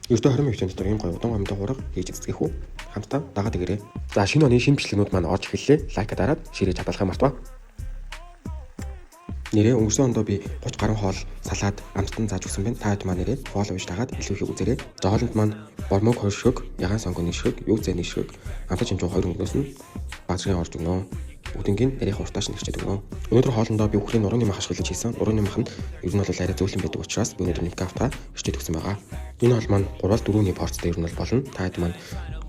Ердөө 20 минутын дотор ийм гоё удаан гомдоо хураг хийж эцгэх үү? Хамтдаа дагаад игээрэй. За шинэ оны шинэ бичлэгнүүд маань орж эхэллээ. Лайка дараад ширээж хадгалахыг мартава. Нэрээ өнгөрсөн ондоо би 30 гаруй хоол салаад амттан зааж өгсөн байна. Та хэд маань нэрээ фоллоу хийж дагаад илүү их үзээрэй. За хоолнд маань бормог 2 ширхэг, ягаан сонгоны ширхэг, юу зэний ширхэг, амтан хэмжээ 2 өнгнөөс нь базрын орж өгнө. Үдингийн нарийн хуртааш нэгчээд өгнө. Өнөөдөр хоолндоо би үхрийн нурууны мах ашиглаж хийсэн. Нурууны мах нь ер нь бол арай зөөлөн байдаг учраас би өнөөдөр нэг кафта бичиж өгсөн байгаа. Энэ хоол маань 3-4-ний порцтой ер нь бол болно. Та хэд маань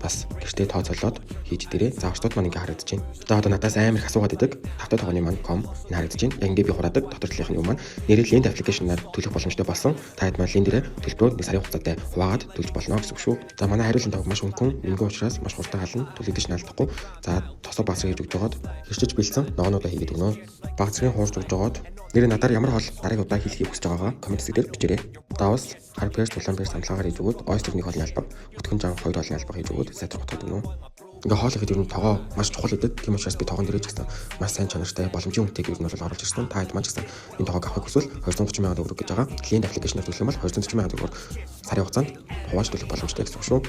бас гэртээ тооцоолоод хийж дээрээ. За орчтууд маань ингээ харагдаж байна. За одоо надаас амар их асуугаад идэг. Тавтай тогооны маань com энэ харагдаж байна. Яг ингээ би хураадаг дотор талынхны юм маань нэрээ лент аппликейшнаар төлөх боломжтой болсон. Та хэд маань лент дээрээ төлбөрөөр нэг сарын хугацаатай хуваагаад төлж болно гэсэн үг шүү. За манай хариулын тавг маш хөнгөн, энгийн учраас маш хурдан хална. Төлөгдөж наалдахгүй. За тосоо баасрыг хийж өгч жоод хэрчиж бэлдсэн ногоонуудаа хийгээд өгнө. Багцгийн хуурж өгч жоод нэрээ надаар ямар хоол дараагийн удаа хийхийг хүсэж байгаагаа комент хэсгээр бичээрэй. Давс харперс тулаанперс хамтлагаар хийж өгөөд ойстерний хоолны албаг, өтгөн жан 2 хоолны албаг хийж өгөөд сайд хотод өгнө. Ингээ хоол ихэд ер нь тогоо маш чухал гэдэг. Тийм учраас би тогоон дээрээ ч гэсэн маш сайн чанартай боломжийн үнэтэйг ер нь бол оруулж ирсэн. Та хэд маань ч гэсэн энэ тогоог авахыг хүсвэл 230 сая төгрөг гэж байгаа. Клиент аппликейшнээр төлөх юм бол 240 сая төгрөг сарын хугацаанд хувааж төлөх боломжтой гэсэн үг шүү.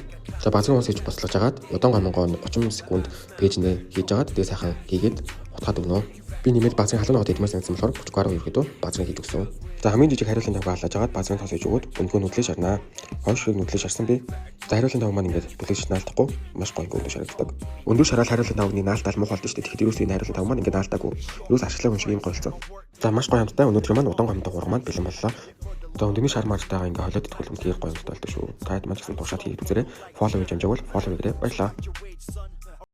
За базрын уус хийж бослож агаад удаан гомонгоо 30 секунд пэйжнээ хийж агаад тэгээ сайхан хийгээд утгаад өгнө. Би нэмээд базрын халуун ногоод эдмээс нэмсэн болохоор 30 гаруй ерөөдөө базрыг хийж өгсөн. За хамгийн жижиг хариулын тавг хаалж агаад базрын тоос хийж өгөөд өндгөө нүдлээ шарнаа. Хойшрыг нүдлээ шарсан би. За хариулын тавг маань ингээд бүлэгч наалтахгүй маш гоё өндөр шарагддаг. Өндөр шараал хариулын тавгны наалтал муу болдог шүү дээ. Тэгэхээр ерөөсөө энэ хариулын тавг маань ингээд наалтаагүй. Ерөөс ашиглах юм шиг юм гойлцоо. За маш гоё хамттай өнөөдөр маань удаан гомдоо гурван маань бэлэн боллоо. За өндөрний шар мартайгаа ингээ холиод идэх юм гээд гоё юмтай болдог шүү. Та хэд маань ч гэсэн туршаад хийгээд үзээрэй. Фоллоу хийж амжаавал фоллоу хийгээрэй. Баярлалаа.